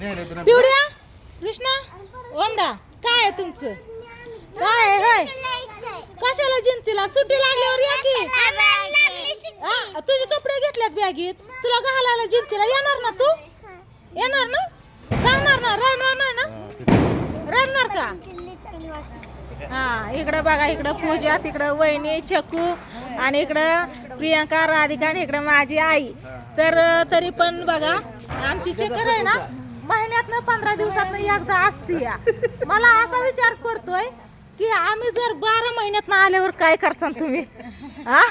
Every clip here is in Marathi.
पिवड्या कृष्णा ओमडा काय आहे तुमचं काय आहे होय कशाला जिंतीला सुट्टी लागल्यावर या की तुझे कपडे घेतल्यात बॅगीत तुला घालायला जिंतीला येणार ना तू येणार ना राहणार नाही ना राहणार का हा इकडं बघा इकडं पूजा तिकडं वहिनी चकू आणि इकडं प्रियंका राधिका आणि इकडं माझी आई तर तरी पण बघा आमची चक्कर आहे ना महिन्यातनं 15 दिवसातनं एकदा असते या मला असा विचार करतोय की आम्ही जर 12 महिन्यातनं आल्यावर काय करसान तुम्ही हा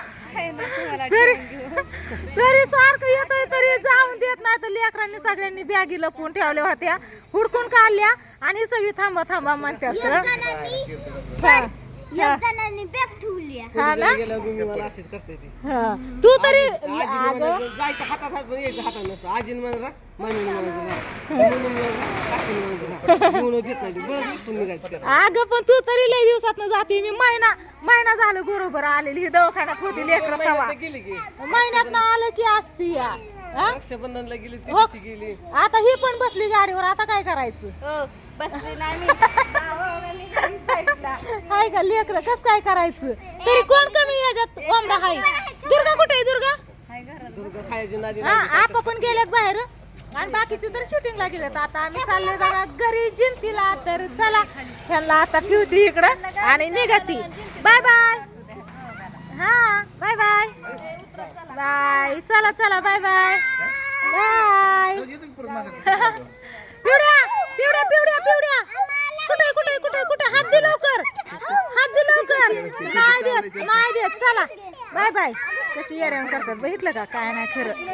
तरी सारखं येतोय तरी जाऊन देत नाही तर लेकरांनी सगळ्यांनी बॅगी लपवून ठेवल्या होत्या हुडकून काढल्या आणि सगळी थांबा म्हणतात हा ना तू तरी अगं पण तू तरी लय दिवसात जाते मी महिना झालं बरोबर आलेली दवाखान्यात होती लेकर महिन्यात आलं की असती या रक्षाबंधनला गेली आता ही पण बसली गाडीवर आता काय करायचं हाय का लेकर कस काय करायचं तरी कोण कमी याच्यात ओमडा हाय दुर्गा कुठे आहे दुर्गा खायची नादी आपा पण गेल्यात बाहेर आणि बाकीचे तर शूटिंगला गेलेत आता आम्ही चाललोय बघा घरी जिंतीला तर चला ह्यांना आता ठेवते इकडं आणि निघती बाय बाय हा बाय बाय बाय चला बाय बाय बाय पिवड्या कुठे हात दे लवकर नाही देत चला बाय बाय कशी येड्यावर करतात बघितलं का काय नाही खरं